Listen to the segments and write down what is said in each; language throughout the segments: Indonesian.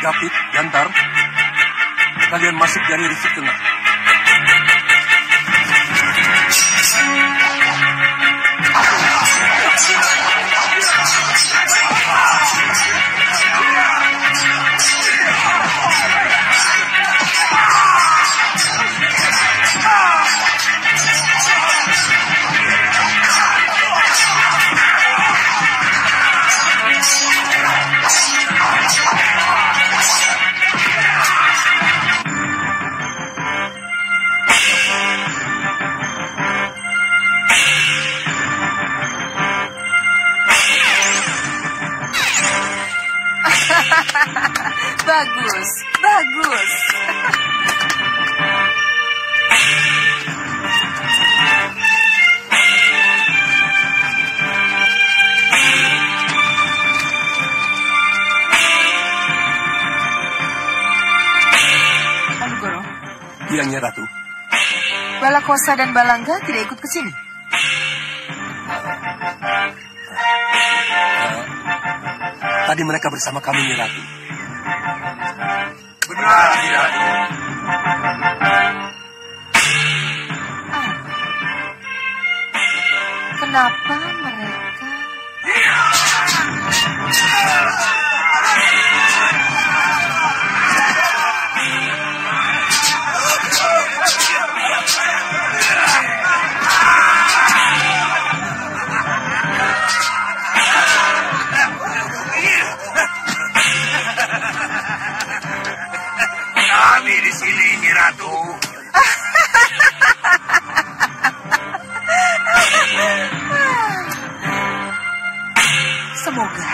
David, Gantar, kalian masuk dari Rifik Tengah. Bagus, bagus. Anugoro, Bilangnya Ratu. Balakosa dan Balangga tidak ikut ke sini. Tadi mereka bersama kami, Nyi Ratu. Benar, Nyi Ratu. Kenapa mereka... Kami di sini, Nyi Ratu. Semoga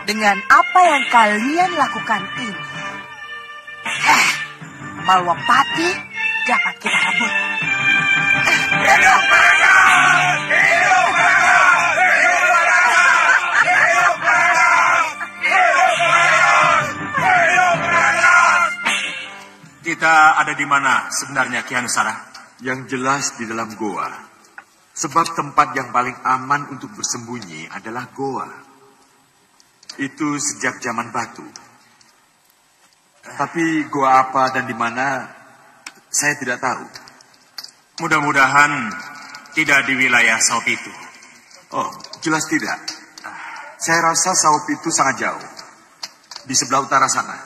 dengan apa yang kalian lakukan ini, Malwapati dapat kita rebut. Hidup mereka! Hidup mereka! Hidup mereka! Hidup mereka! Hidup mereka! Hidup mereka! Kita ada di mana sebenarnya, Ki Anusara? Yang jelas di dalam goa. Sebab tempat yang paling aman untuk bersembunyi adalah goa. Itu sejak zaman batu. Tapi goa apa dan di mana, saya tidak tahu. Mudah-mudahan tidak di wilayah Saup itu. Oh, jelas tidak. Saya rasa Saup itu sangat jauh. Di sebelah utara sana.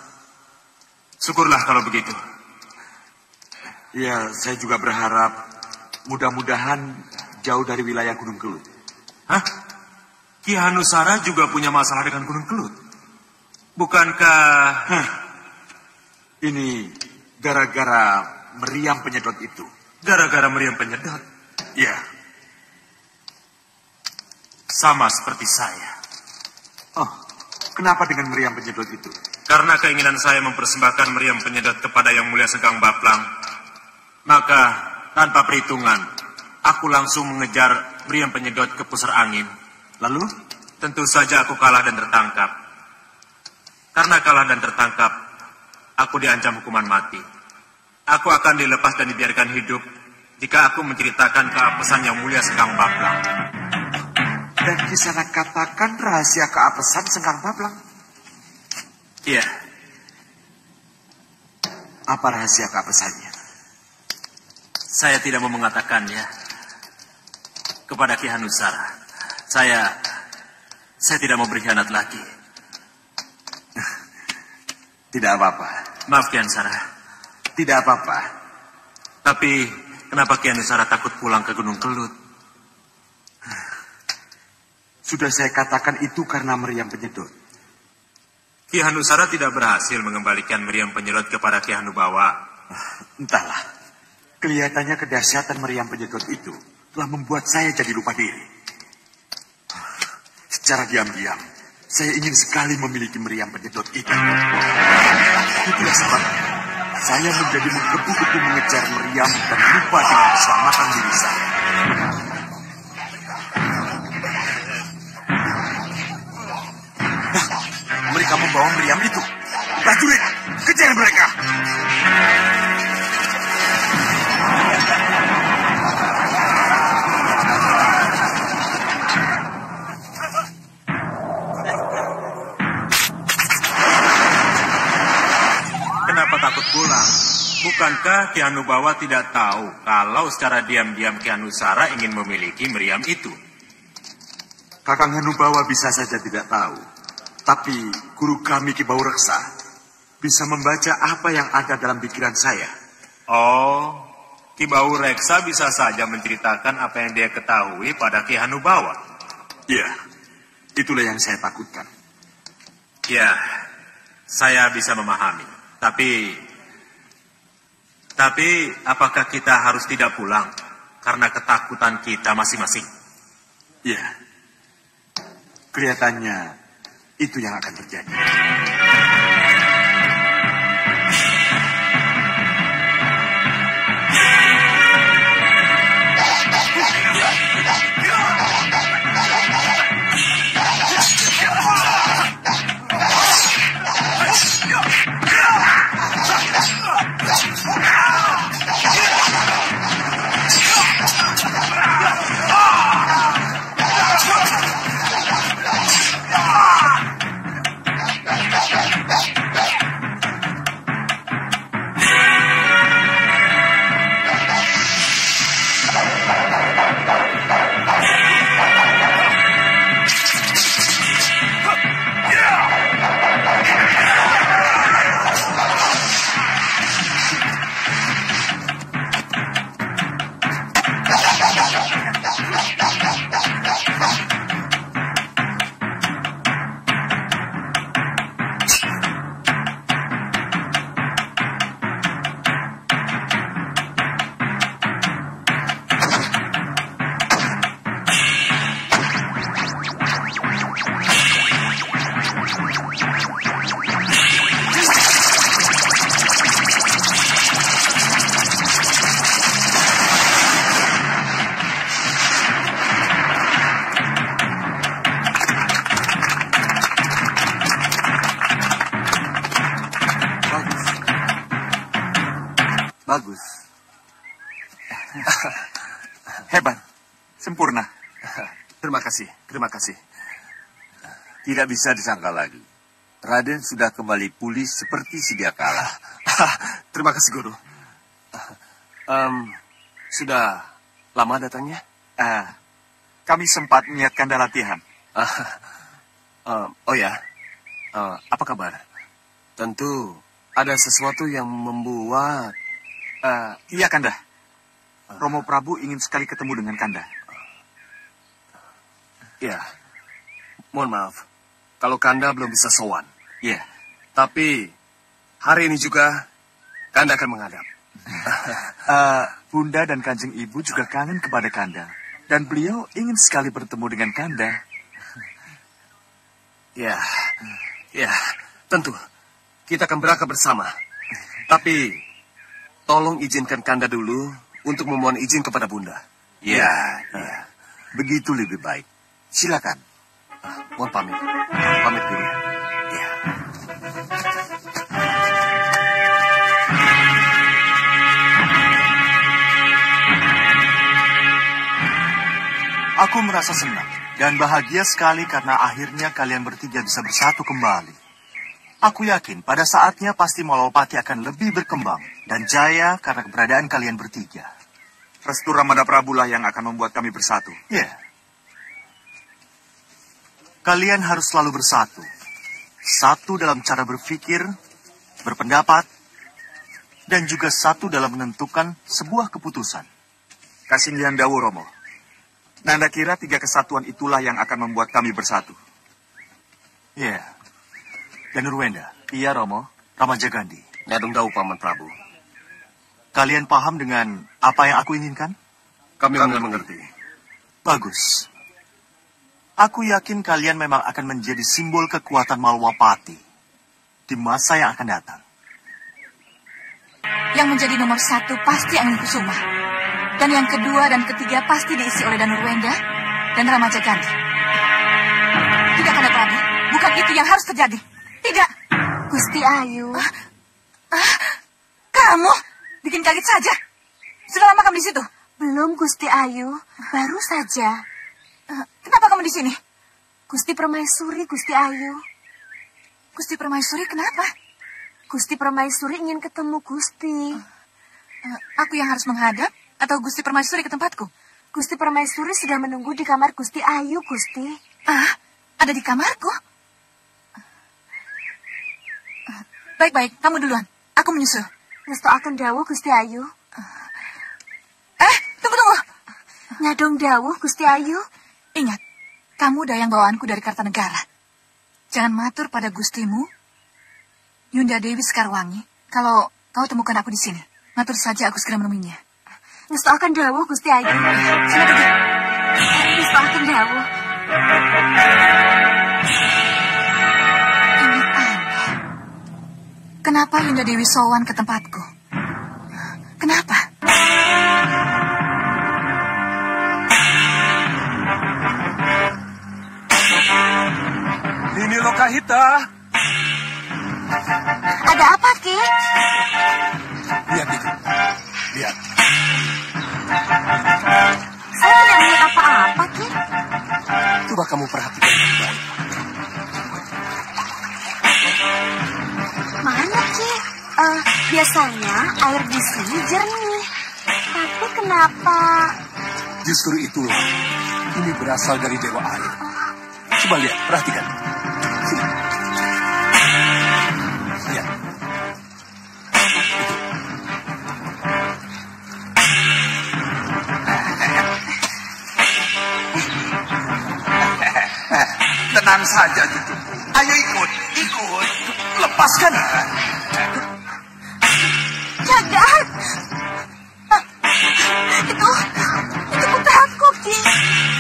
Syukurlah kalau begitu. Ya, saya juga berharap mudah-mudahan jauh dari wilayah Gunung Kelut. Hah? Ki Hanusara juga punya masalah dengan Gunung Kelut? Bukankah... Ini gara-gara meriam penyedot itu. Gara-gara meriam penyedot? Ya. Sama seperti saya. Oh, kenapa dengan meriam penyedot itu? Karena keinginan saya mempersembahkan meriam penyedot kepada Yang Mulia Sengkang Baplang, maka tanpa perhitungan, aku langsung mengejar meriam penyedot ke pusar angin. Lalu? Tentu saja aku kalah dan tertangkap. Karena kalah dan tertangkap, aku diancam hukuman mati. Aku akan dilepas dan dibiarkan hidup jika aku menceritakan keapesan Yang Mulia Sengkang Baplang. Dan Kisana katakan rahasia keapesan Sengkang Baplang. Iya. Apa rahasia keapesannya? Saya tidak mau mengatakannya kepada Ki Hanusara. Saya tidak mau berkhianat lagi. Tidak apa-apa. Maaf Ki Hanusara. Tidak apa-apa. Tapi kenapa Ki Hanusara takut pulang ke Gunung Kelut? Sudah saya katakan itu karena meriam penyedot. Ki Hanusara tidak berhasil mengembalikan meriam penyedot kepada Ki Hanubawa. Entahlah. Kelihatannya kedahsyatan meriam penyedot itu telah membuat saya jadi lupa diri. Secara diam-diam, saya ingin sekali memiliki meriam penyedot itu. Itulah sebabnya saya menjadi menggebu-gebu mengejar meriam dan lupa dengan keselamatan diri saya. Mereka membawa meriam itu. Prajurit, kejar mereka. Kenapa takut pulang? Bukankah Ki Hanubawa tidak tahu kalau secara diam-diam Ki Hanusara ingin memiliki meriam itu? Kakang Hanubawa bisa saja tidak tahu. Tapi guru kami Ki Bau Reksa bisa membaca apa yang ada dalam pikiran saya. Oh, Ki Bau Reksa bisa saja menceritakan apa yang dia ketahui pada Ki Hanubawa. Iya, itulah yang saya takutkan. Ya, saya bisa memahami. Tapi apakah kita harus tidak pulang karena ketakutan kita masing-masing? Iya, kelihatannya itu yang akan terjadi. Bagus. Hebat. Sempurna. Terima kasih, terima kasih. Tidak bisa disangka lagi. Raden sudah kembali pulih seperti sedia kala. Terima kasih, Guru. Sudah lama datangnya? Kami sempat menyiapkan latihan. Oh ya, apa kabar? Tentu ada sesuatu yang membuat... Iya, Kanda. Romo Prabu ingin sekali ketemu dengan Kanda. Ya, mohon maaf. Kalau Kanda belum bisa sowan. Ya. Tapi hari ini juga Kanda akan menghadap. Bunda dan Kanjeng Ibu juga kangen kepada Kanda. Dan beliau ingin sekali bertemu dengan Kanda. Ya, tentu. Kita akan berangkat bersama. Tapi, tolong izinkan Kanda dulu untuk memohon izin kepada Bunda. Ya. Begitu lebih baik. Silakan. Mohon pamit. Pamit dulu. Ya. Aku merasa senang dan bahagia sekali karena akhirnya kalian bertiga bisa bersatu kembali. Aku yakin pada saatnya pasti Malawapati akan lebih berkembang dan jaya karena keberadaan kalian bertiga. Restu Ramada Prabu lah yang akan membuat kami bersatu. Ya. Kalian harus selalu bersatu. Satu dalam cara berpikir, berpendapat, dan juga satu dalam menentukan sebuah keputusan. Kasinggihan Dawu Romo. Nanda kira 3 kesatuan itulah yang akan membuat kami bersatu. Ya. Dan Nurwenda. Iya, Romo. Ramajagandhi. Nyadong Dawu, Paman Prabu. Kalian paham dengan apa yang aku inginkan? Kami mengerti. Bagus. Aku yakin kalian memang akan menjadi simbol kekuatan Malawapati di masa yang akan datang. Yang menjadi nomor 1 pasti Angin-Kusuma. Dan yang kedua dan ketiga pasti diisi oleh Danurwenda dan Ramajagandhi. Tidak, Kanda Prabu. Bukan itu yang harus terjadi. Tidak. Gusti Ayu. Kamu bikin kaget saja. Sudah lama kamu di situ? Belum, Gusti Ayu. Baru saja. Kenapa kamu di sini? Gusti Permaisuri, Gusti Ayu. Gusti Permaisuri, kenapa? Gusti Permaisuri ingin ketemu Gusti. Aku yang harus menghadap atau Gusti Permaisuri ke tempatku? Gusti Permaisuri sudah menunggu di kamar Gusti Ayu, Gusti. Ada di kamarku? Baik-baik, kamu duluan. Aku menyusul. Ngesto akan dawuh, Gusti Ayu. Tunggu. Nyadong dawuh, Gusti Ayu. Ingat, kamu dayang bawaanku dari Kartanegara. Jangan matur pada gustimu, Yunda Dewi Sekarwangi, kalau kau temukan aku di sini. Matur saja aku segera menemuinya. Ngesto akan dawuh, Gusti Ayu. Sana pergi. Ngesto akan dawuh. Ini aneh. Kenapa Yunda Dewi sowan ke tempatku? Kenapa? Ini Lokahita. Ada apa, Ki? Lihat itu. Lihat. Saya tidak melihat apa-apa, Ki. Coba kamu perhatikan baik-baik. Mana, Ki? Biasanya air di sini jernih. Tapi kenapa? Justru itulah. Ini berasal dari Dewa Air. Coba lihat, perhatikan. Sini. Lihat. Tenang saja, Cucu. Ayo ikut. Lepaskan. Jagat! Itu putraku, Ki.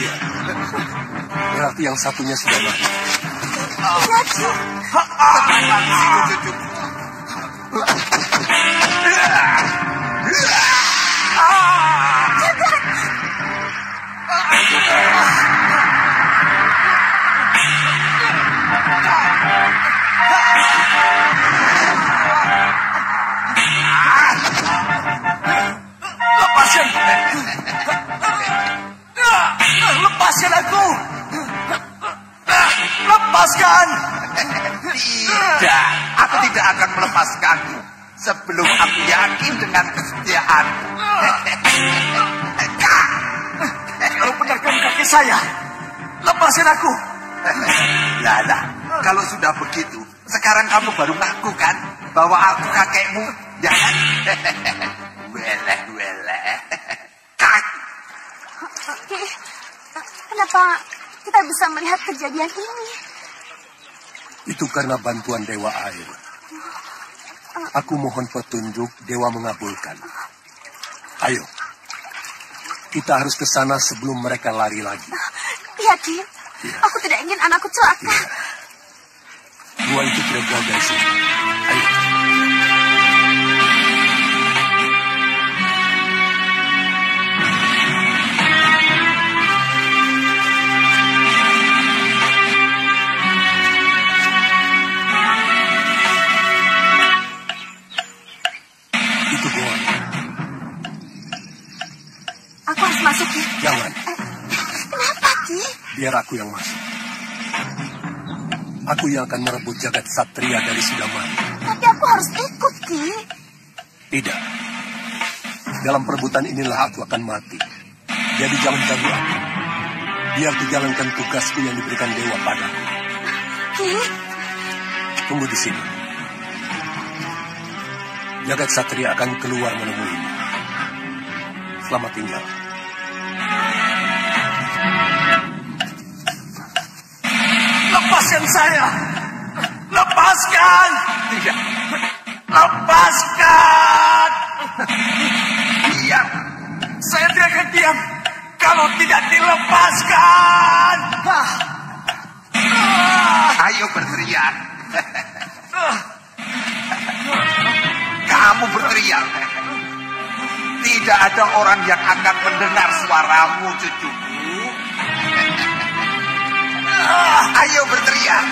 Iya. Berarti yang satunya sudah mati. Iya, Ki. Cucu. Lepaskan aku! Lepaskan! Tidak, aku tidak akan melepaskanmu sebelum aku yakin dengan kesetiaanmu. Kalau benarkan kaki saya, lepaskan aku! Lala, kalau sudah begitu, sekarang kamu baru ngaku kan bahwa aku kakekmu, ya kan? Weleh. Ki, kenapa kita bisa melihat kejadian ini? Itu karena bantuan Dewa Air. Aku mohon petunjuk, Dewa mengabulkan. Ayo, kita harus ke sana sebelum mereka lari lagi. Iya, Ki. Iya. Aku tidak ingin anakku celaka. Iya. Gua itu tidak jauh dari sini. Ayo. Itu gua. Aku harus masuk, Ki. Jangan. Kenapa, Ki? Biar aku yang masuk. Aku yang akan merebut jagat satria dari Sudamani. Tapi aku harus ikut, Ki. Tidak. Dalam perebutan inilah aku akan mati. Jadi jangan ganggu aku. Biar ku jalankan tugasku yang diberikan Dewa padaku. Ki, Tunggu di sini. Jagat satria akan keluar menemuimu. Selamat tinggal. Lepaskan saya! Lepaskan! Tidak. Lepaskan! Diam. Saya tidak akan diam kalau tidak dilepaskan. Ayo berteriak. Kamu berteriak. Tidak ada orang yang akan mendengar suaramu, cucuku. Ayo berteriak.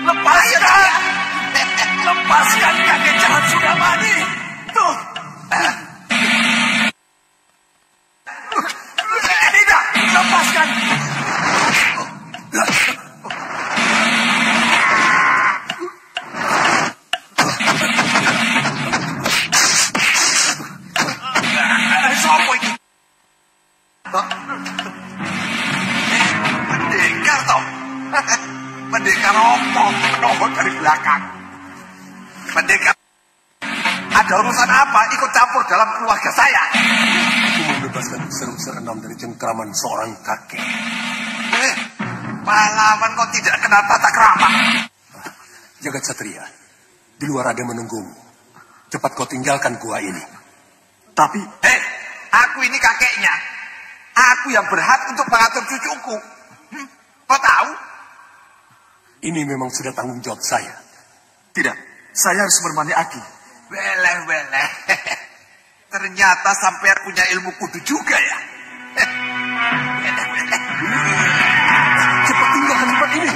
Lepaskan. Lepaskan kakek jahat Sudamani. Tuh. Tidak, lepaskan. Sopo iki? Pendekar toh? Pendekar apa? Menongol dari belakang. Pendekar. Ada urusan apa ikut campur dalam keluarga saya? Aku membebaskan user-user 6 dari cengkraman seorang kakek. Pahlawan kok tidak kenal tata krama? Jagat satria, di luar ada menunggumu. Cepat kau tinggalkan gua ini. Tapi, Aku ini kakeknya. Aku yang berhak untuk mengatur cucuku. Kau tahu? Ini memang sudah tanggung jawab saya. tidak. Saya harus menemani Aki. Weleh. Ternyata sampai punya ilmu kudu juga ya. Cepat tinggalkan tempat ini.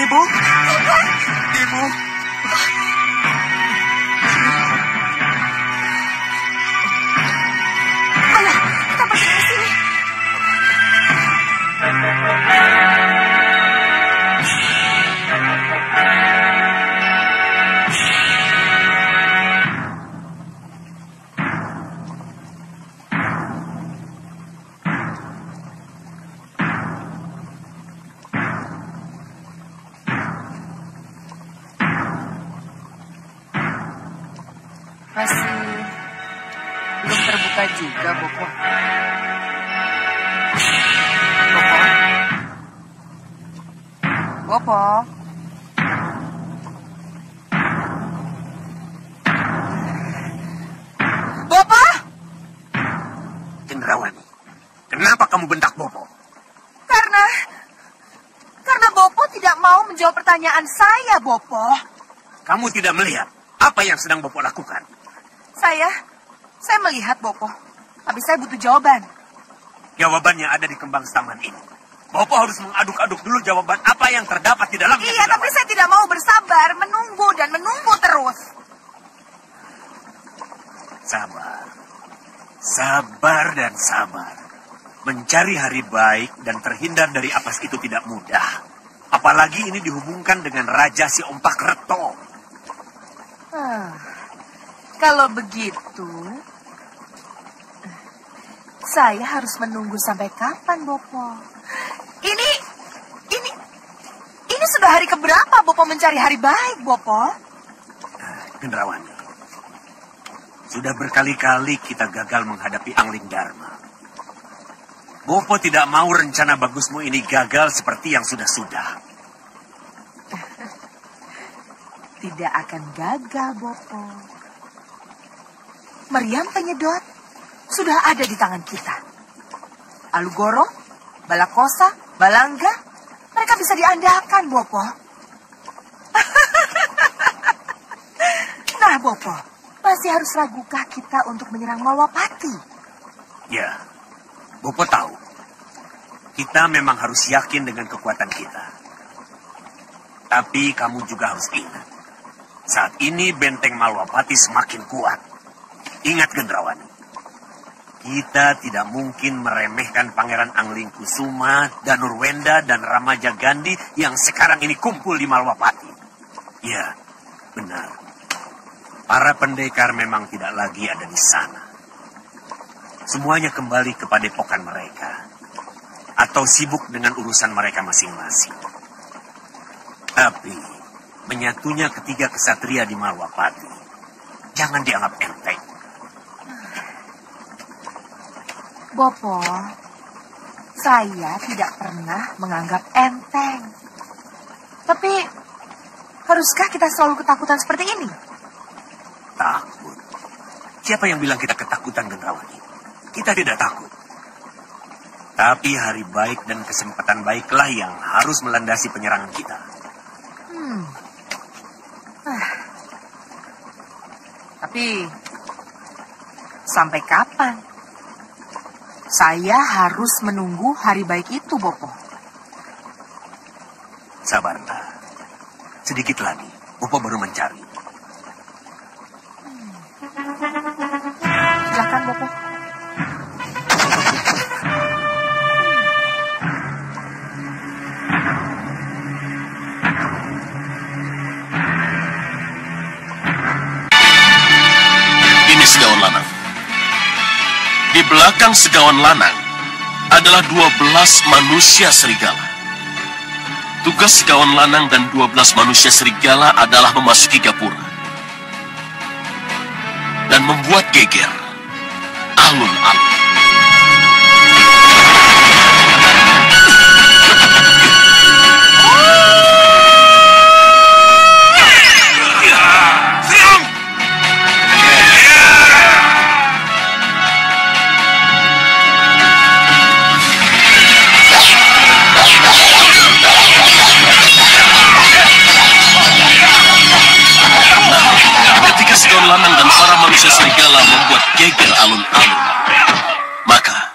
Ibu? Ibu. Ayo, kita pergi dari sini. Masih belum terbuka juga, Bopo. Bopo. Bopo? Cendrawani, kenapa kamu bentak Bopo? Karena Bopo tidak mau menjawab pertanyaan saya, Bopo. Kamu tidak melihat apa yang sedang Bopo lakukan? Saya melihat, Bopo. Tapi saya butuh jawaban. Jawabannya ada di kembang taman ini. Bopo harus mengaduk-aduk dulu jawaban apa yang terdapat di dalamnya. Iya, tapi saya tidak mau bersabar, menunggu dan menunggu terus. Sabar. Sabar dan sabar. Mencari hari baik dan terhindar dari apes itu tidak mudah. Apalagi ini dihubungkan dengan Raja si Ompak Reto. Kalau begitu, saya harus menunggu sampai kapan, Bopo? Ini sudah hari keberapa Bopo mencari hari baik, Bopo? Gendrawani, sudah berkali-kali kita gagal menghadapi Angling Dharma. Bopo tidak mau rencana bagusmu ini gagal seperti yang sudah-sudah. Tidak akan gagal, Bopo. Meriam penyedot sudah ada di tangan kita. Alugoro, Balakosa, Balangga, mereka bisa diandalkan, Bopo. Nah, Bopo, masih harus ragukah kita untuk menyerang Malwapati? Ya, Bopo tahu. Kita memang harus yakin dengan kekuatan kita. Tapi kamu juga harus ingat. Saat ini benteng Malwapati semakin kuat. Ingat, Gendrawani. Kita tidak mungkin meremehkan Pangeran Angling Kusuma, Danurwenda, dan Ramaja Gandhi yang sekarang ini kumpul di Malwapati. Ya, benar. Para pendekar memang tidak lagi ada di sana. Semuanya kembali ke padepokan mereka. Atau sibuk dengan urusan mereka masing-masing. Tapi, menyatunya ketiga kesatria di Malwapati, jangan dianggap enteng. Bopo, saya tidak pernah menganggap enteng. Tapi, haruskah kita selalu ketakutan seperti ini? Takut? Siapa yang bilang kita ketakutan, Gendrawani? Kita tidak takut. Tapi hari baik dan kesempatan baiklah yang harus melandasi penyerangan kita. Tapi, sampai kapan? Saya harus menunggu hari baik itu, Bopo. Sabarlah. Sedikit lagi, Bopo baru mencari. Silakan, Bopo. Ini Segawan Lanang. Di belakang Segawan Lanang adalah 12 manusia serigala. Tugas Segawan Lanang dan 12 manusia serigala adalah memasuki gapura dan membuat geger alun-alun. Segawan Lanang dan para manusia serigala membuat geger alun-alun, maka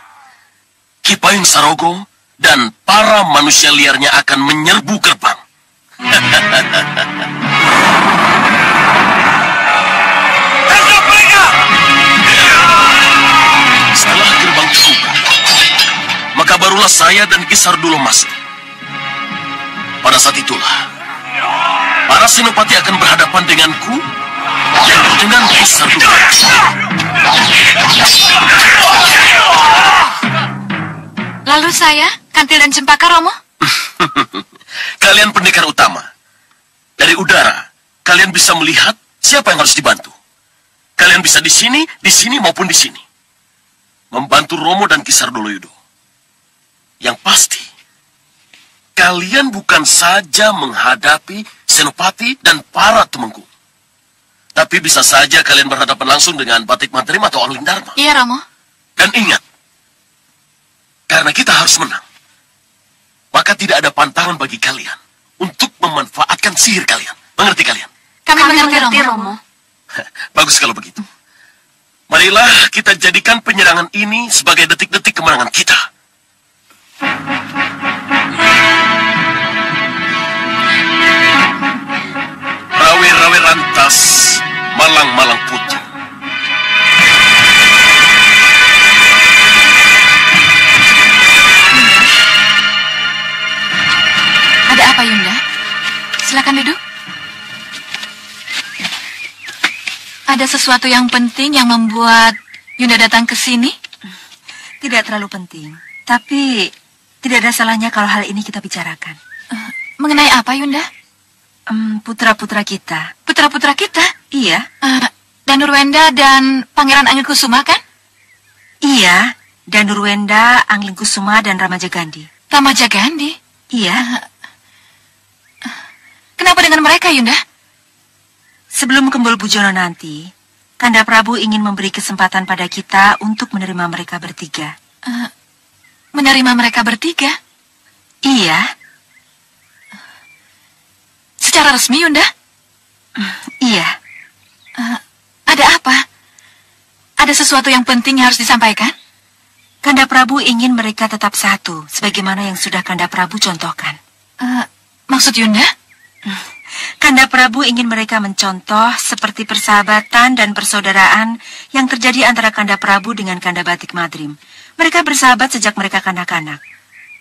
Ki Payung Sarogo dan para manusia liarnya akan menyerbu gerbang. Tangkap mereka! Setelah gerbang terbuka, maka barulah saya dan Kisar Dulo masuk. Pada saat itulah, para senopati akan berhadapan denganku dan dengan Kisar Dulo. Lalu saya, Kantil dan Cempaka, Romo? Kalian pendekar utama. Dari udara, kalian bisa melihat siapa yang harus dibantu. Kalian bisa di sini maupun di sini. Membantu Romo dan Kisar Doloyudo. Yang pasti, kalian bukan saja menghadapi senopati dan para temenggung. Tapi bisa saja kalian berhadapan langsung dengan Batik Madrim atau Angling Dharma. Iya, Romo. Dan ingat, karena kita harus menang, maka tidak ada pantangan bagi kalian untuk memanfaatkan sihir kalian. Mengerti kalian? Kami mengerti, Romo. Bagus kalau begitu. Marilah kita jadikan penyerangan ini sebagai detik-detik kemenangan kita. Rawe-rawe rantas, malang-malang putih. Ada apa, Yunda? Silakan duduk. Ada sesuatu yang penting yang membuat Yunda datang ke sini? Tidak terlalu penting, tapi tidak ada salahnya kalau hal ini kita bicarakan. Mengenai apa, Yunda? Putra-putra kita. Putra-putra kita? Iya. Danurwenda dan Pangeran Angling Kusuma, kan? Iya, Danurwenda, Angling Kusuma, dan Ramaja Gandhi. Ramaja Gandhi? Iya. Kenapa dengan mereka, Yunda? Sebelum Kembul Bujono nanti, Kanda Prabu ingin memberi kesempatan pada kita untuk menerima mereka bertiga. Menerima mereka bertiga? Iya. Secara resmi, Yunda? Iya. Ada apa? Ada sesuatu yang penting yang harus disampaikan? Kanda Prabu ingin mereka tetap satu, sebagaimana yang sudah Kanda Prabu contohkan. Maksud Yunda? Kanda Prabu ingin mereka mencontoh seperti persahabatan dan persaudaraan yang terjadi antara Kanda Prabu dengan Kanda Batik Madrim. Mereka bersahabat sejak mereka kanak-kanak.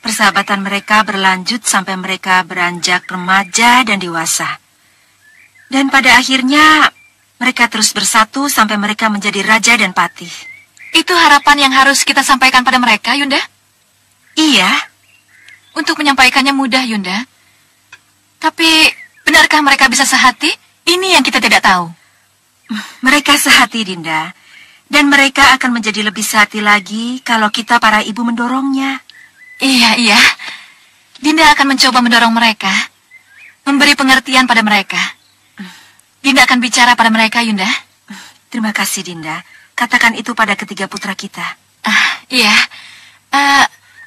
Persahabatan mereka berlanjut sampai mereka beranjak remaja dan dewasa. Dan pada akhirnya, mereka terus bersatu sampai mereka menjadi raja dan patih. Itu harapan yang harus kita sampaikan pada mereka, Yunda? Iya. Untuk menyampaikannya mudah, Yunda. Tapi, benarkah mereka bisa sehati? Ini yang kita tidak tahu. Mereka sehati, Dinda. Dan mereka akan menjadi lebih sehati lagi kalau kita para ibu mendorongnya. Iya. Dinda akan mencoba mendorong mereka. Memberi pengertian pada mereka. Dinda akan bicara pada mereka, Yunda. Terima kasih, Dinda. Katakan itu pada ketiga putra kita. Iya.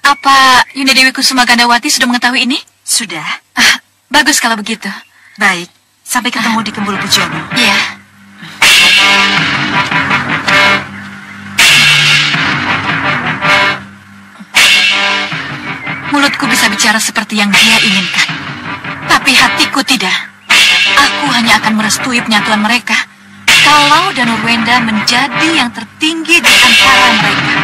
Apa Yunda Dewi Kusuma Gandawati sudah mengetahui ini? Sudah. Bagus kalau begitu. Baik. Sampai ketemu di Kembul Bujono. Iya. Mulutku bisa bicara seperti yang dia inginkan. Tapi hatiku tidak. Aku hanya akan merestui penyatuan mereka kalau Danurwenda menjadi yang tertinggi di antara mereka.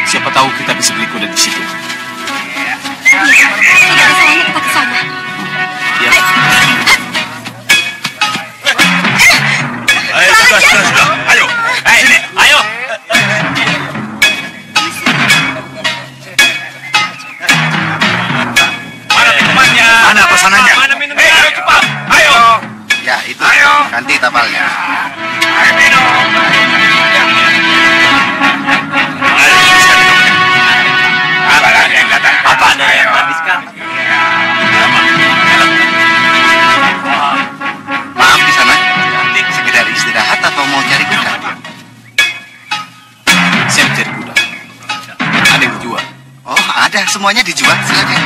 Siapa tahu kita bisa beli kuda di situ. Tidak ada salahnya kita ke sana. Ya. Ayo, sudah. Ayo. Sini, ayo. Mana minumannya? Mana pesanannya? Mana minumnya? Ayo, cepat. Ayo. Ya, itu. Ayo. Ganti tapalnya. Ayo minum. Apa ada yang habis kan? Maaf di sana. Sekedar istirahat atau mau cari kuda? semuanya dijual, silakan.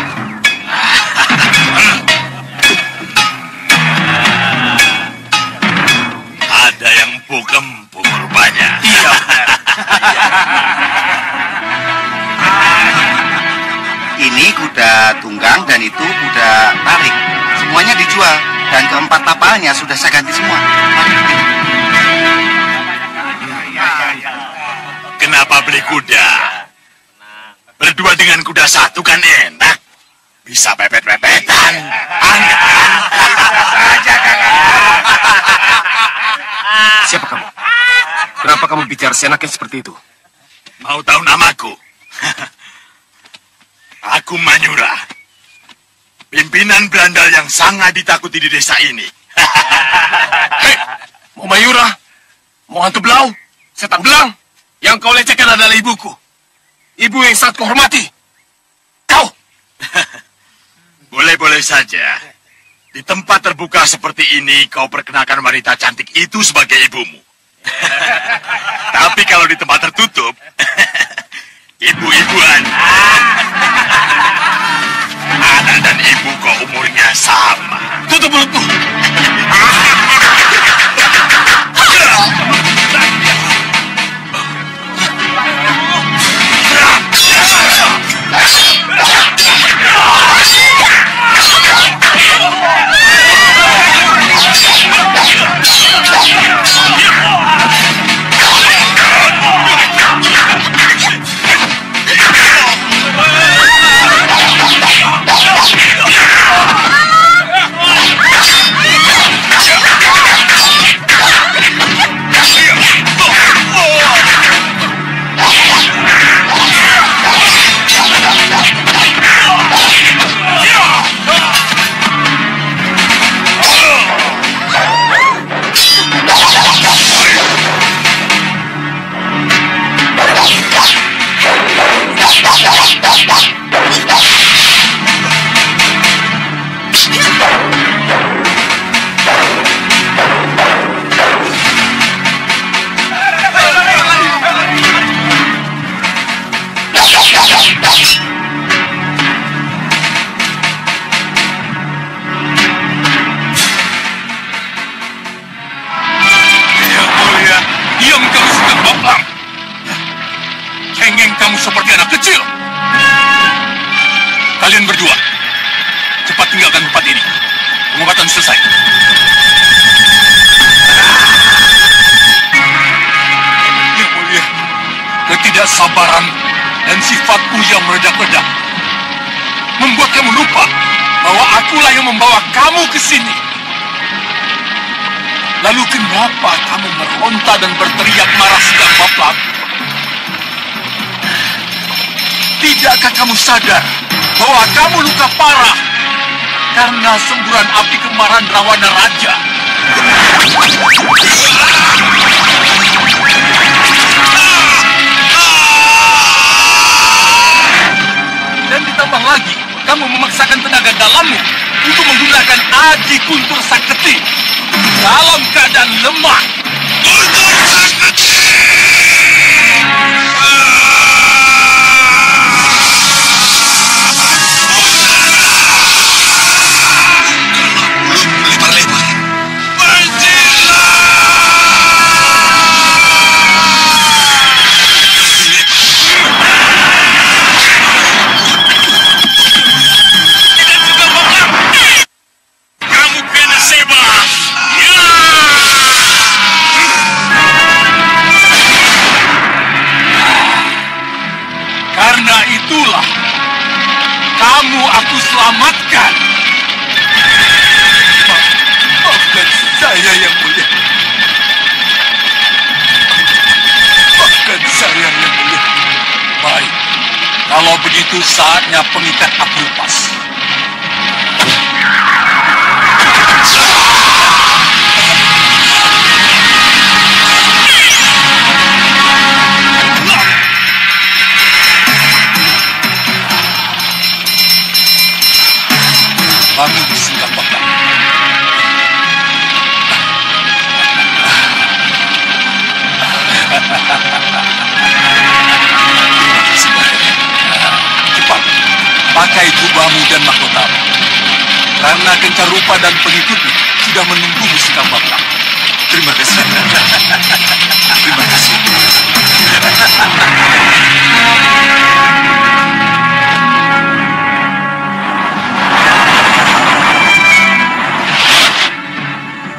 Ada yang empuk-empuk rupanya. Iya. Ini kuda tunggang dan itu kuda tarik. Semuanya dijual dan keempat tapalnya sudah saya ganti semua. Kenapa beli kuda? Berdua dengan kuda satu kan enak. Bisa pepet-pepetan. Siapa kamu? Kenapa kamu bicara seenaknya seperti itu? Mau tahu namaku? Aku Manyura. Pimpinan berandal yang sangat ditakuti di desa ini. Hei, mau Mayura? Mau hantu belau? Setan belang? Yang kau lecehkan adalah ibuku. Ibu yang sangat kau hormati. Kau! Boleh-boleh saja. Di tempat terbuka seperti ini, kau perkenalkan wanita cantik itu sebagai ibumu. Tapi kalau di tempat tertutup, ibu-ibuan. Anak dan ibu kok umurnya sama. Tutup mulutmu! Kalian berdua, cepat tinggalkan tempat ini. Pengobatan selesai. Yang mulia, ketidaksabaran dan sifatku yang meledak-ledak membuat kamu lupa bahwa akulah yang membawa kamu ke sini. Lalu kenapa kamu meronta dan berteriak marah sedang bapak? Tidakkah kamu sadar bahwa kamu luka parah karena semburan api kemarahan Rawana Raja? Dan ditambah lagi, kamu memaksakan tenaga dalammu untuk menggunakan Aji Kuntur Saketi dalam keadaan lemah. Kuntur Saketi! Karena itulah kamu aku selamatkan. Maafkan saya yang mulia. Maafkan saya yang mulia. Baik, kalau begitu saatnya pengikat aku lepas. Bangun singgah bakal. Terima kasih banyak. Cepat, putramu dan mahkotamu. Karena Kencarupa dan pengikutnya sudah menunggumu Sikang Bambang. Terima kasih. Terima kasih.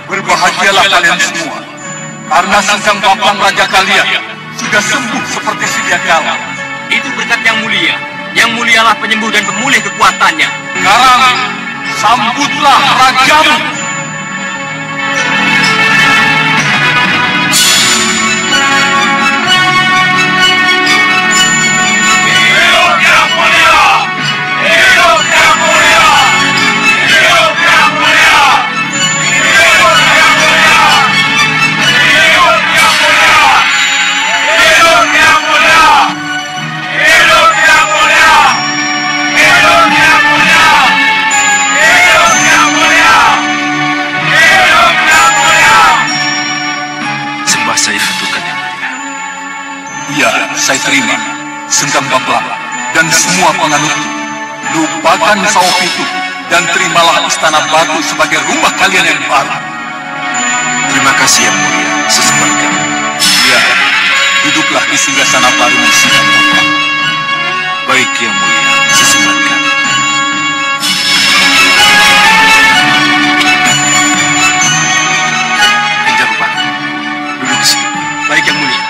Berbahagialah kalian semua, karena Sikang Bambang raja kalian sudah sembuh seperti sedia kala. Itu berkat Yang Mulia. Yang mulialah penyembuh dan pemulih kekuatannya. Sekarang, sambutlah rajamu. Hidup Yang Mulia! Hidup Yang Mulia! Hidup Yang Mulia! Hidup Yang Mulia! Hidup Yang Mulia! Hidup Yang Mulia! Hidup Yang Mulia! Hidup Yang Mulia! Hidup Yang Mulia! Hidup Yang Mulia! Sembah saya haturkan Yang Mulia. Iya, saya terima. Sikang Bambang dan semua penganutku, lupakan Sawo Pitu dan terimalah Istana Batu sebagai rumah kalian yang baru. Terima kasih Yang Mulia, sesembahan kami. Iya, duduklah di singgasana baru Sikang Bambang. Baik Yang Mulia, sesembahan kami. Kencarupa, duduk di sini. Baik Yang Mulia.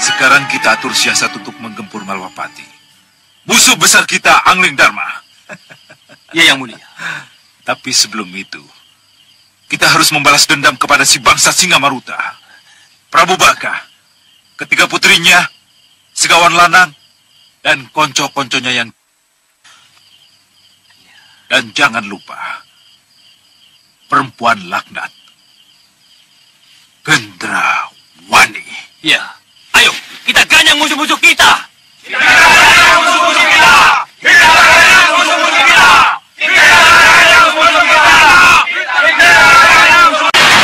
Sekarang kita atur siasat untuk menggempur Malwapati. Musuh besar kita, Angling Dharma. Ya, Yang Mulia. Tapi sebelum itu, kita harus membalas dendam kepada si bangsa Singa Maruta. Prabu Baka, ketiga putrinya, Segawan Lanang, dan konco-konconya yang... Dan jangan lupa, perempuan laknat, Gendrawani. Ya. Ayo, kita ganyang musuh-musuh kita! Kita ganyang musuh-musuh kita! Kita ganyang musuh-musuh kita! Kita ganyang musuh-musuh kita! Kita ganyang musuh-musuh kita!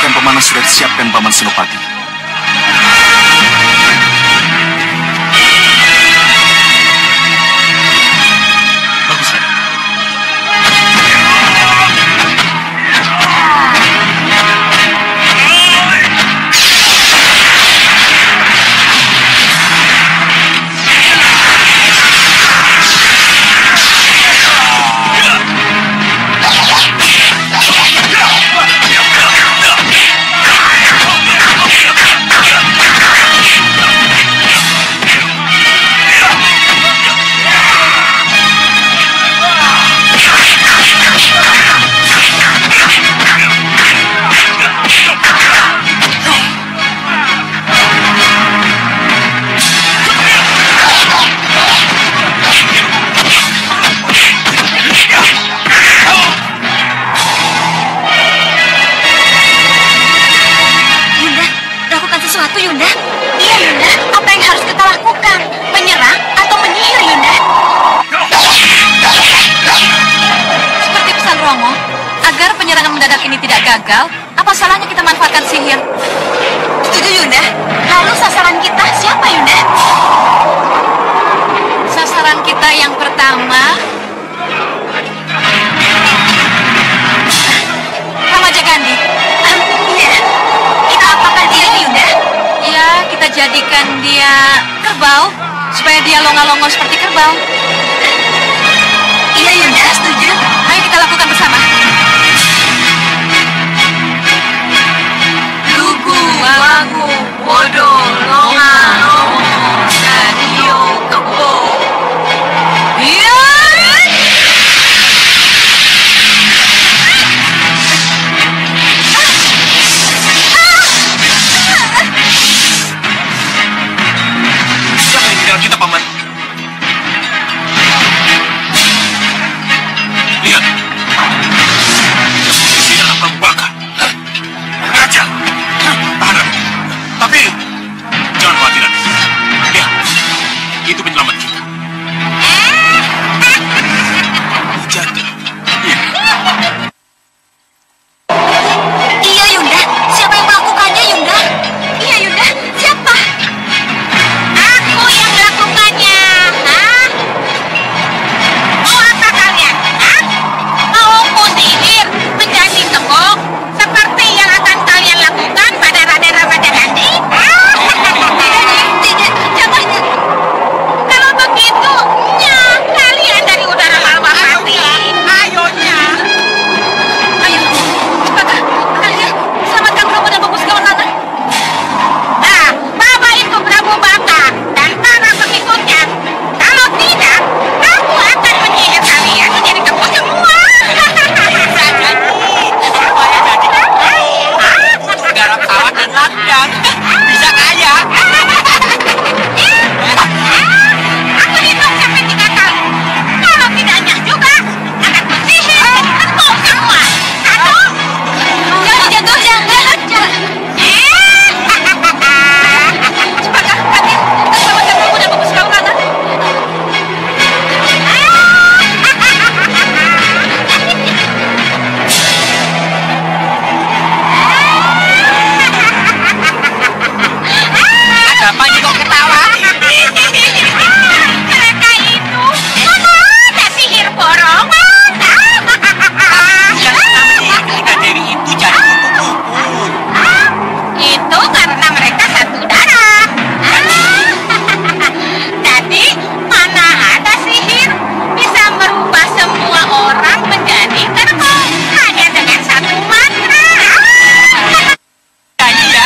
Pemanah sudah disiapkan Paman Senopati. Bagus, Raden. Yunda. Iya, Yunda. Apa yang harus kita lakukan? Menyerang atau menyihir, Yunda? Seperti pesan Romo, agar penyerangan mendadak ini tidak gagal, apa salahnya kita manfaatkan sihir? Setuju, Yunda. Lalu sasaran kita siapa, Yunda? Sasaran kita yang pertama, Ramaja Gandhi. Iya. Kita apakan dia, Yunda? Ya, kita jadikan dia kerbau, supaya dia longa-longo seperti kerbau. Iya, Yunda, setuju. Ayo kita lakukan bersama. Lugu, wangu, bodo, longa, longo, radio, kebo. Iya. Siapa yang menyerang kita, Paman? Lihat. Posisi dalam Prabu Baka. Raja. Tahanan. Tapi jangan khawatir. Lihat. Itu penyelamat kita. Jatuh. Iya. Iya, Yunda. Siapa yang melakukannya, Yunda? Iya, Yunda. Siapa? Aku yang melakukannya. Hah? Mau apa kalian? Hah? Mau kusihir menjadi kebok seperti yang akan kalian lakukan pada Raden Ramaja Gandhi? Tidak, jangan. Kalau begitu, kalian dari udara Malwapati. Ayonya. Ayo, cepatlah. Kalian selamatkan Prabu dan Bagus Kawanana. Nah, bawa itu Prabu Baka dan para pengikutnya. Kalau tidak, aku akan menyihir kalian menjadi kebos semua. Garap sawah dan ladang. Bisa kaya. Aku hitung sampai 3 kali. Kalau tidak nyah juga, akan menyihir kebos semua. 1. Jangan jatuh, jangan. Cepatlah, Raden. Kita selamatkan Prabu dan Bagus Kawanana. Ada apa ini kok ketawa? Mereka itu mana ada sihir borongan. Yang namanya Ika Dewi itu jadi kupu-kupu. Itu karena mereka satu darah. Jadi mana ada sihir bisa merubah semua orang menjadi kerbau hanya dengan satu mantra. Jadi ya.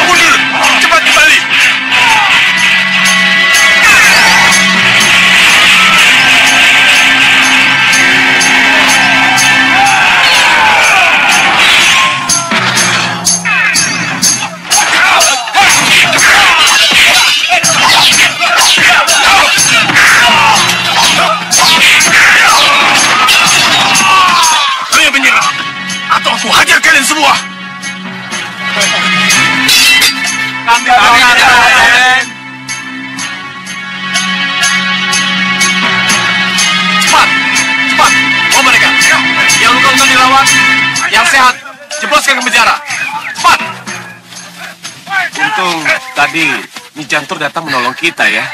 Mundur. Cepat kembali. Kalian menyerah, atau aku hajar kalian semua. Kami Raden. Cepat, cepat, bawa mereka. Yang luka-luka dirawat, yang sehat, jebloskan ke penjara. Cepat. Untung tadi Nyi Jantur datang menolong kita ya.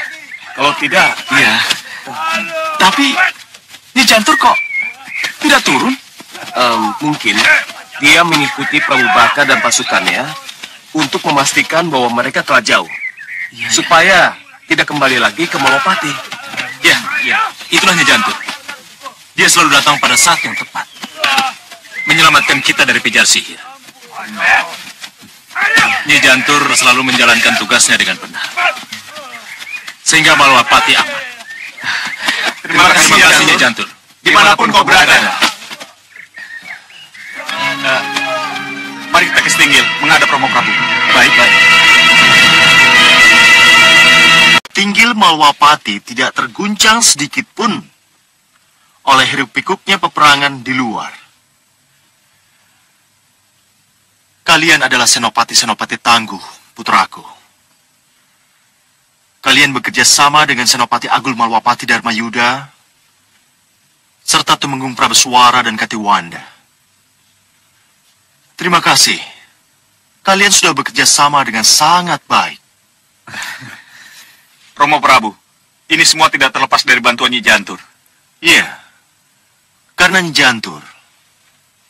Kalau tidak, iya. Tapi Nyi Jantur kok tidak turun? Mungkin dia mengikuti Prabu Baka dan pasukannya untuk memastikan bahwa mereka telah jauh. Supaya tidak kembali lagi ke Malwapati. Ya, itulah Nyi Jantur. Dia selalu datang pada saat yang tepat, menyelamatkan kita dari pijar sihir. Nyi Jantur selalu menjalankan tugasnya dengan benar, sehingga Malwapati aman. Terima kasih Nyi Jantur. Dimanapun kau berada. Mari kita ke Stinggil menghadap Romo Prabu. Baik. Tinggil Malwapati tidak terguncang sedikit pun oleh hiruk-pikuknya peperangan di luar. Kalian adalah senopati-senopati tangguh, putraku. Kalian bekerja sama dengan Senopati Agul Malwapati Dharmayuda, serta Tumenggung Prabeswara dan Katiwanda. Terima kasih. Kalian sudah bekerja sama dengan sangat baik. Romo Prabu, ini semua tidak terlepas dari bantuan Nyi Jantur. Iya, karena Nyi Jantur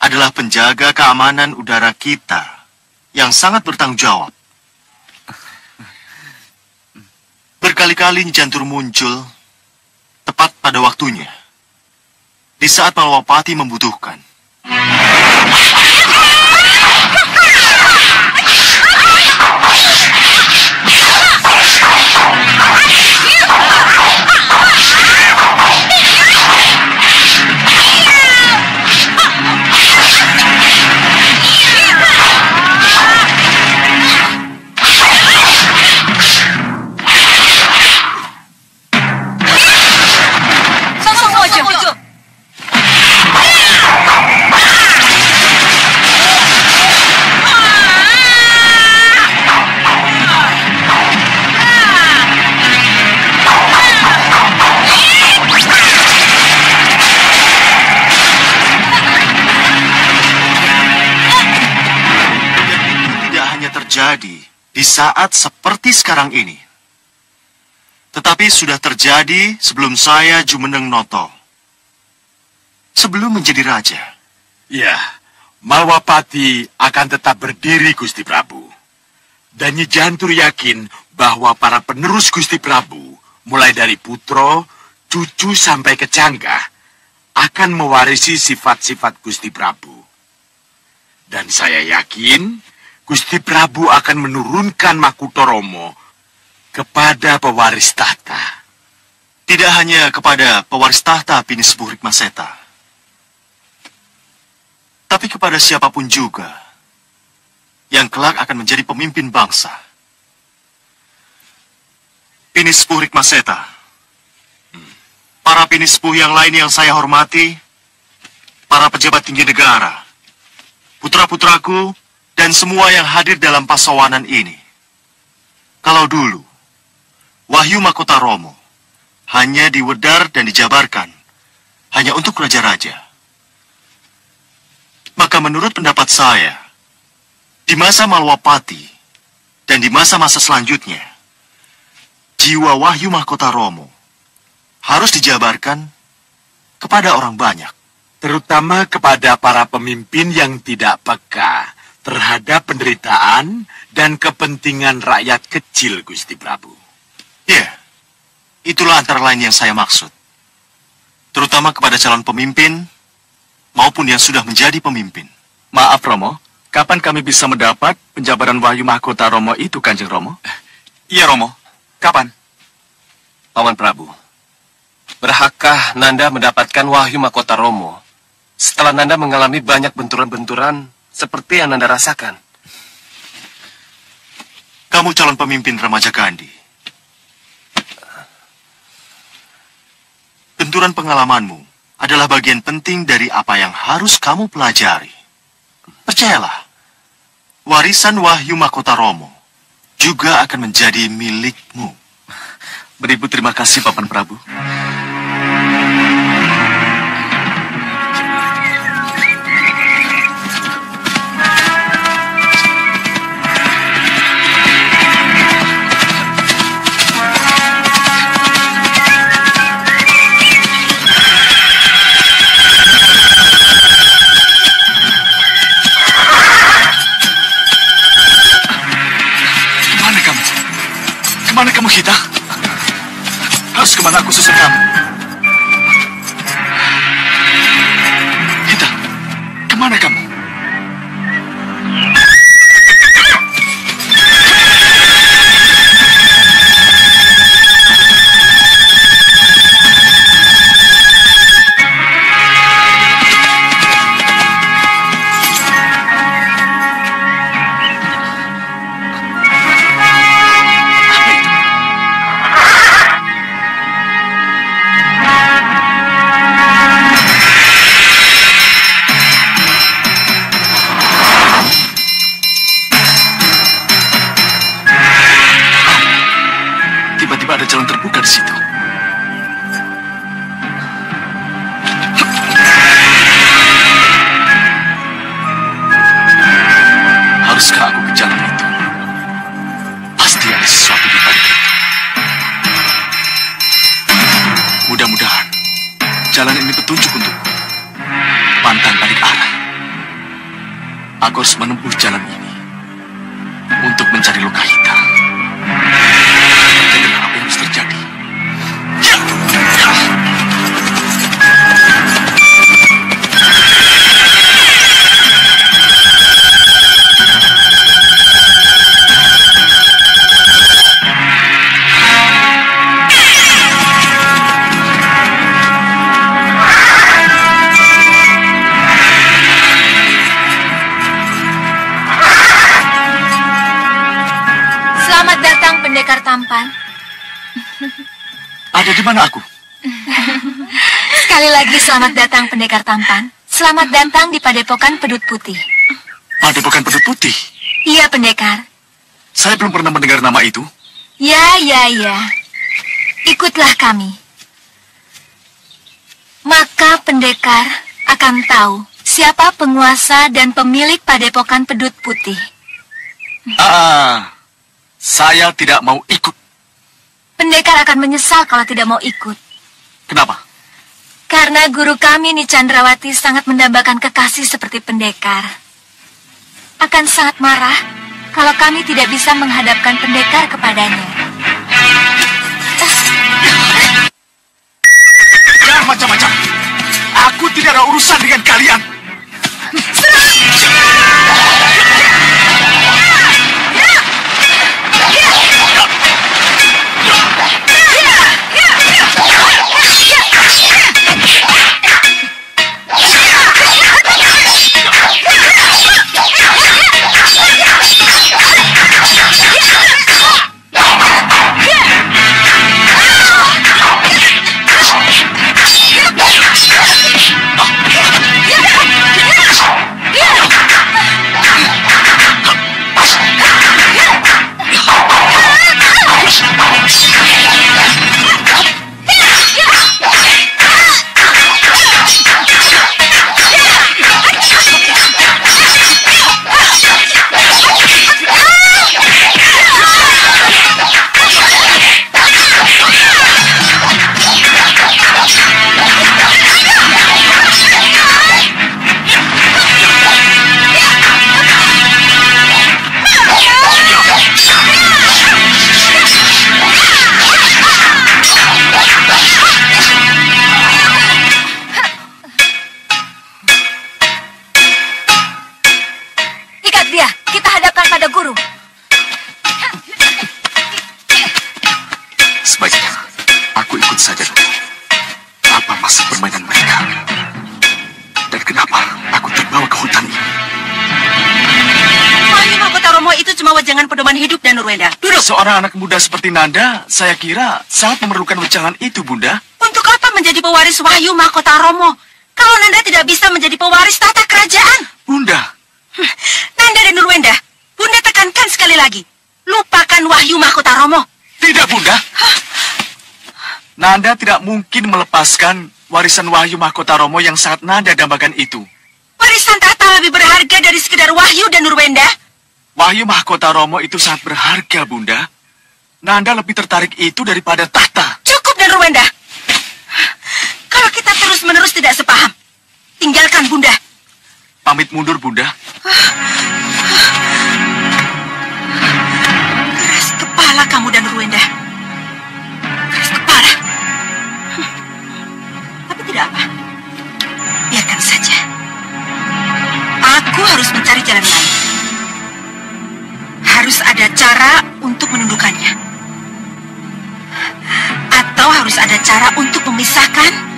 adalah penjaga keamanan udara kita yang sangat bertanggung jawab. Berkali-kali Nyi Jantur muncul tepat pada waktunya, di saat Malwapati membutuhkan. Terjadi di saat seperti sekarang ini, tetapi sudah terjadi sebelum saya Jumeneng Noto, sebelum menjadi raja. Ya, Malwapati akan tetap berdiri, Gusti Prabu. Dan Nyi Jantur yakin bahwa para penerus Gusti Prabu, mulai dari putro, cucu sampai ke canggah, akan mewarisi sifat-sifat Gusti Prabu. Dan saya yakin Gusti Prabu akan menurunkan Makutoromo kepada pewaris tahta. Tidak hanya kepada pewaris tahta Pinisbuh Rikmaseta, tapi kepada siapapun juga yang kelak akan menjadi pemimpin bangsa. Pinisbuh Rikmaseta, para Pinisbuh yang lain yang saya hormati, para pejabat tinggi negara, putra-putraku, dan semua yang hadir dalam pasawanan ini. Kalau dulu, Wahyu Makutaromo hanya diwedar dan dijabarkan hanya untuk raja-raja, maka menurut pendapat saya, di masa Malwapati dan di masa-masa selanjutnya, jiwa Wahyu Makutaromo harus dijabarkan kepada orang banyak. Terutama kepada para pemimpin yang tidak peka terhadap penderitaan dan kepentingan rakyat kecil, Gusti Prabu. Ya, itulah antara lain yang saya maksud. Terutama kepada calon pemimpin maupun yang sudah menjadi pemimpin. Maaf, Romo. Kapan kami bisa mendapat penjabaran Wahyu Mahkota Romo itu, Kanjeng Romo? Iya, Romo. Kapan? Paman Prabu, berhakkah Nanda mendapatkan Wahyu Mahkota Romo setelah Nanda mengalami banyak benturan-benturan seperti yang Nanda rasakan? Kamu calon pemimpin remaja Gandhi. Benturan pengalamanmu adalah bagian penting dari apa yang harus kamu pelajari. Percayalah, warisan Wahyu Mahkota Romo juga akan menjadi milikmu. Beribu terima kasih, Paman Prabu. Kemana kamu, Hita? Terus kemana aku susul kamu? Kita, kemana kamu? Ada jalan terbuka di situ. Haruskah aku ke jalan itu? Pasti ada sesuatu di balik itu. Mudah-mudahan jalan ini petunjuk untukku. Pantang balik arah. Aku harus menempuh jalan ini untuk mencari luka hitam. Terjadi. Selamat datang, pendekar tampan. Ada di mana aku? Sekali lagi selamat datang, pendekar tampan. Selamat datang di Padepokan Pedut Putih. Padepokan Pedut Putih? Iya, pendekar. Saya belum pernah mendengar nama itu. Ya. Ikutlah kami. Maka pendekar akan tahu siapa penguasa dan pemilik Padepokan Pedut Putih. Saya tidak mau ikut. Pendekar akan menyesal kalau tidak mau ikut. Kenapa? Karena guru kami, Ni Chandrawati, sangat mendambakan kekasih seperti pendekar. Akan sangat marah kalau kami tidak bisa menghadapkan pendekar kepadanya. Jangan macam-macam. Aku tidak ada urusan dengan kalian. Wejangan pedoman hidup dan Nurwenda. Duduk. Seorang anak muda seperti Nanda, saya kira sangat memerlukan wejangan itu, Bunda. Untuk apa menjadi pewaris Wahyu Mahkota Romo kalau Nanda tidak bisa menjadi pewaris tata kerajaan? Bunda. Nanda dan Nurwenda, Bunda tekankan sekali lagi. Lupakan Wahyu Mahkota Romo. Tidak, Bunda. Nanda tidak mungkin melepaskan warisan Wahyu Mahkota Romo yang sangat Nanda dambakan itu. Warisan tata lebih berharga dari sekedar Wahyu dan Nurwenda. Wahyu Mahkota Romo itu sangat berharga, Bunda. Nanda lebih tertarik itu daripada tahta. Cukup, dan Nurwenda. Kalau kita terus-menerus tidak sepaham, tinggalkan Bunda. Pamit mundur, Bunda. Keras kepala kamu dan Nurwenda. Keras kepala. menundukkannya. Atau harus ada cara untuk memisahkan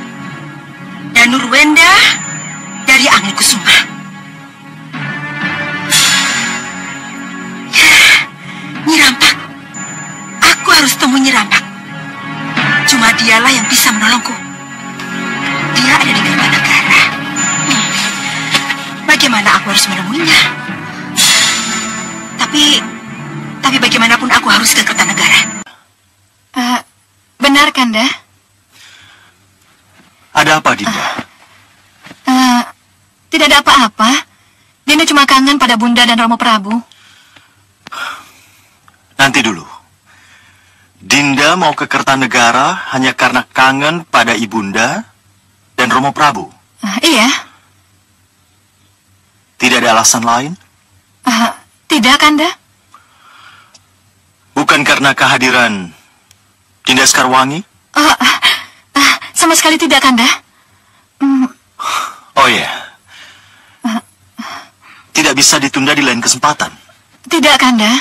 Danurwenda dari Angin Kusuma. Nyi Rampak. Aku harus temui Nyi Rampak. Cuma dialah yang bisa menolongku. Dia ada di Kertanegara. Bagaimana aku harus menemuinya? Tapi bagaimanapun aku harus ke Kertanegara. Benar, Kanda? Ada apa, Dinda? Tidak ada apa-apa. Dinda cuma kangen pada Bunda dan Romo Prabu. Nanti dulu. Dinda mau ke Kertanegara hanya karena kangen pada Ibunda dan Romo Prabu? Iya. Tidak ada alasan lain? Tidak, Kanda. Bukan karena kehadiran Dinda Sekarwangi? Sama sekali tidak, Kanda. Oh ya. Tidak bisa ditunda di lain kesempatan? Tidak, Kanda.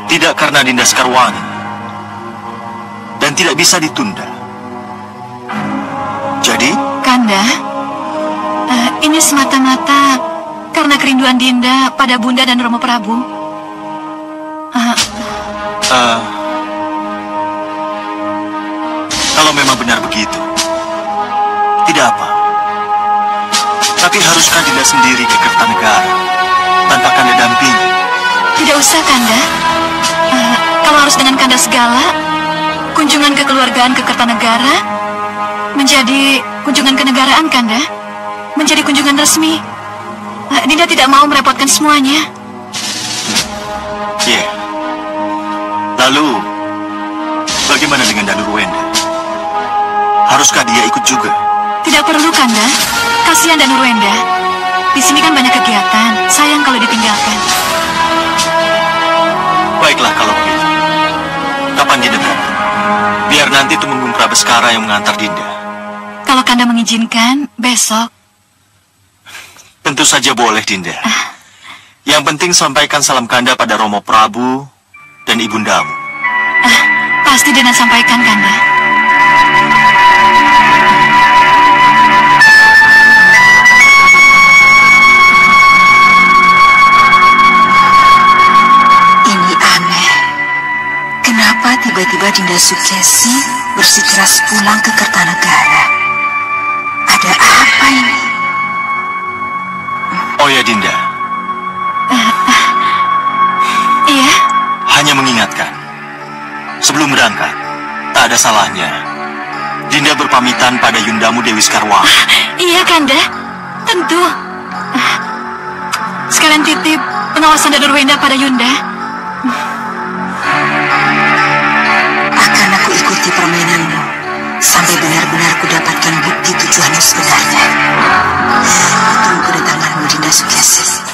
Tidak karena Dinda Sekarwangi. Dan tidak bisa ditunda. Jadi? Kanda, ini semata-mata karena kerinduan Dinda pada Bunda dan Romo Prabu. Kalau memang benar begitu, tidak apa. Tapi haruskah Dinda sendiri ke Kertanegara tanpa Kanda dampingi? Tidak usah, Kanda. Kalau harus dengan Kanda segala, kunjungan kekeluargaan ke Kertanegara menjadi kunjungan kenegaraan, Kanda. Menjadi kunjungan resmi. Dinda tidak mau merepotkan semuanya. Iya. Lalu, bagaimana dengan Danurwenda? Haruskah dia ikut juga? Tidak perlu, Kanda. Kasihan Danurwenda. Di sini kan banyak kegiatan. Sayang kalau ditinggalkan. Baiklah kalau begitu. Kapan Dinda berangkat? Biar nanti Tumenggung Prabeskara yang mengantar Dinda. Kalau Kanda mengizinkan, besok. Tentu saja boleh, Dinda. Yang penting sampaikan salam Kanda pada Romo Prabu dan ibundamu. Pasti Dinda sampaikan, Kanda. Ini aneh. Kenapa tiba-tiba Dinda Sukesi bersikeras pulang ke Kertanegara? Ada apa ini? Oh ya, Dinda. Iya? Hanya mengingatkan. Sebelum berangkat, tak ada salahnya Dinda berpamitan pada Yundamu Dewi Sekarwangi. Iya, Kanda. Tentu. Sekalian titip pengawasan Danurwenda pada Yunda. Akan aku ikuti permainanmu sampai benar-benar kudapatkan bukti tujuanmu sebenarnya. Tunggu kedatanganmu, Dinda Sukesi.